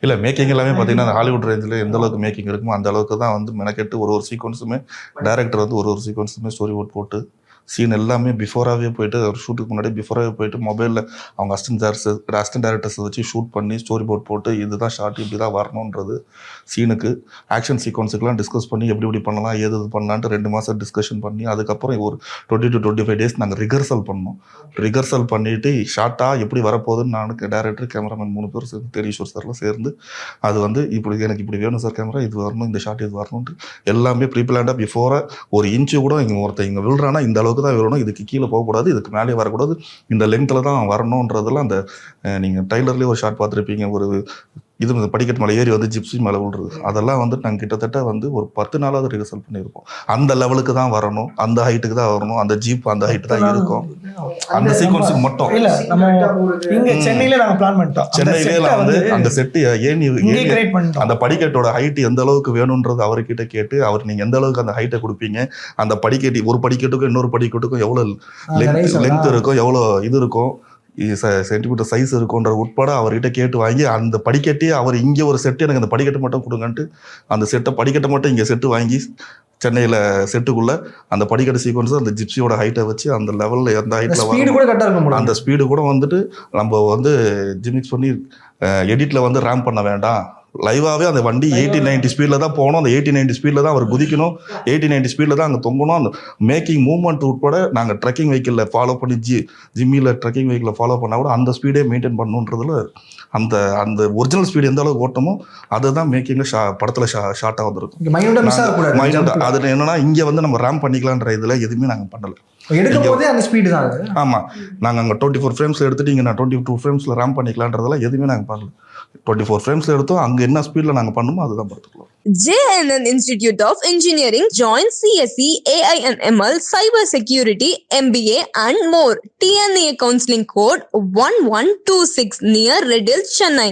இல்ல மேக்கிங் எல்லாமே பார்த்தீங்கன்னா, ஹாலிவுட் ரேஞ்சில எந்த அளவுக்கு மேக்கிங் இருக்குமோ, அந்த அளவுக்கு தான் வந்து மெனக்கெட்டு ஒரு சீக்வென்ஸுமே டைரக்டர் வந்து ஒரு சீக்வென்ஸுமே ஸ்டோரி போர்ட் போட்டு சீன் எல்லாமே பிஃபோராகவே போயிட்டு ஒரு ஷூட்டுக்கு முன்னாடி பிஃபோராகவே போயிட்டு மொபைலில் அவங்க அசிஸ்டன்ட் டேரக்டர்ஸ் வச்சு ஷூட் பண்ணி ஸ்டோரி போர்ட் போட்டு இதுதான் ஷார்ட் இப்படி தான் வரணுன்றது சீனுக்கு ஆக்ஷன் சீக்வன்ஸுக்கெலாம் டிஸ்கஸ் பண்ணி எப்படி பண்ணலாம் ஏது பண்ணலான்ட்டு 2 மாதம் டிஸ்கஷன் பண்ணி அதுக்கப்புறம் ஒரு 20 to 25 டேஸ் நாங்கள் ரிகர்சல் பண்ணோம். ரிகர்சல் பண்ணிவிட்டு ஷார்ட்டாக எப்படி வரப்போகுதுன்னு நானுக்கு டேரக்டர் கேமராமேன் 3 பேர் சேர்ந்து தெரியும் சார்லாம் சேர்ந்து அது வந்து இப்படி எனக்கு இப்படி வேணும் சார் கேமரா இது வரணும் இந்த ஷார்ட் இது வரணுன்ட்டு எல்லாமே ப்ரீ பிளான்டாக பிஃபோராக ஒரு இன்ச்சு கூட இங்கே விழுறானா இந்த அளவுக்கு தான் விழணும், இதுக்கு கீழே போகக்கூடாது, இதுக்கு மேலே வரக்கூடாது, இந்த லெங்க்ல தான் வரணுன்றதெல்லாம் அந்த நீங்கள் டைலர்லேயே ஒரு ஷார்ட் பார்த்துருப்பீங்க, ஒரு இது படிக்கட்டு மேலே ஏறி வந்து ஜிப்சி மேலே விழுறது அதெல்லாம் வந்து நாங்கள் கிட்டத்தட்ட வந்து ஒரு 10 நாளாவது ரிஹர்சல் பண்ணியிருப்போம். அந்த லெவலுக்கு தான் வரணும், அந்த ஹைட்டுக்கு தான் வரணும், அந்த ஜீப் அந்த ஹைட்டு தான் இருக்கும், அந்த சீக்வன்ஸுக்கு மட்டும். சென்னையிலே நாங்கள் பிளான் பண்ணிட்டோம். சென்னையிலே வந்து அந்த செட்டு ஏணி அந்த படிக்கட்டோட ஹைட் எந்த அளவுக்கு வேணுன்றது அவர்கிட்ட கேட்டு அவர் நீங்கள் எந்த அளவுக்கு அந்த ஹைட்டை கொடுப்பீங்க, அந்த படிக்கட்டு ஒரு படிக்கட்டுக்கும் இன்னொரு படிக்கட்டுக்கும் எவ்வளோ லென்த் இருக்கும், எவ்வளோ இது இருக்கும், சென்டிமீட்டர் சைஸ் இருக்குன்ற உட்பட அவர்கிட்ட கேட்டு வாங்கி அந்த படிக்கட்டே அவர் இங்கே ஒரு செட்டு எனக்கு அந்த படிக்கட்டை மட்டும் கொடுங்கன்ட்டு அந்த படிக்கட்டை மட்டும் இங்கே செட்டு வாங்கி சென்னையில் செட்டுக்குள்ளே அந்த படிக்கட்டு சீக்வன்ஸ் அந்த ஜிப்சியோட ஹைட்டை வச்சு அந்த லெவலில் எந்த ஹைட்டில் அந்த ஸ்பீடு கூட வந்துட்டு நம்ம வந்து ஜிமிக்ஸ் பண்ணி எடிட்டில் வந்து ரேம் பண்ண வேண்டாம், லைவாகவே அந்த வண்டி 80-90 ஸ்பீடில் தான் போகணும், அந்த 80-90 ஸ்பீடில் தான் அவர் குதிக்கணும், 80-90 ஸ்பீடில் தான் அங்கே தொங்கணும், அந்த மேக்கிங் மூவ்மெண்ட் உட்பட நாங்கள் ட்ரெக்கிங் வெஹிக்கிளில் ஃபாலோ பண்ணி ஜிம்மியில் ட்ரெக்கிங் வெஹிக்கிளில் ஃபாலோ பண்ணால் கூட அந்த ஸ்பீடே மெயின்டைன் பண்ணணுன்றதுல அந்த அந்த ஒரிஜினல் ஸ்பீடு எந்த அளவுக்கு ஓட்டமோ அதுதான் மேக்கிங்கில் படத்தில் ஷார்ட்டாக வந்துருக்கும். அது என்னன்னா இங்கே வந்து நம்ம ரேம் பண்ணிக்கலான்ற இதில் எதுவுமே நாங்கள் பண்ணலை. அந்த ஸ்பீடு தான். ஆமாம், நாங்கள் அங்கே 24 ஃப்ரேம்ஸ் எடுத்துட்டு இங்கே நான் 22 ஃப்ரேம்ஸில் ரேம் பண்ணிக்கலான்றதெல்லாம் எதுவுமே நாங்கள் பண்ணல. 24 ஃப்ரேம்ஸில் எடுத்தோம், அங்கே என்ன ஸ்பீடில் நாங்கள் பண்ணுமோ அதுதான் பார்த்துக்கலாம். JNN Institute of Engineering join CSE, AI and ML, Cyber Security, MBA and more. TNA counseling code 1126 near Redhill, Chennai.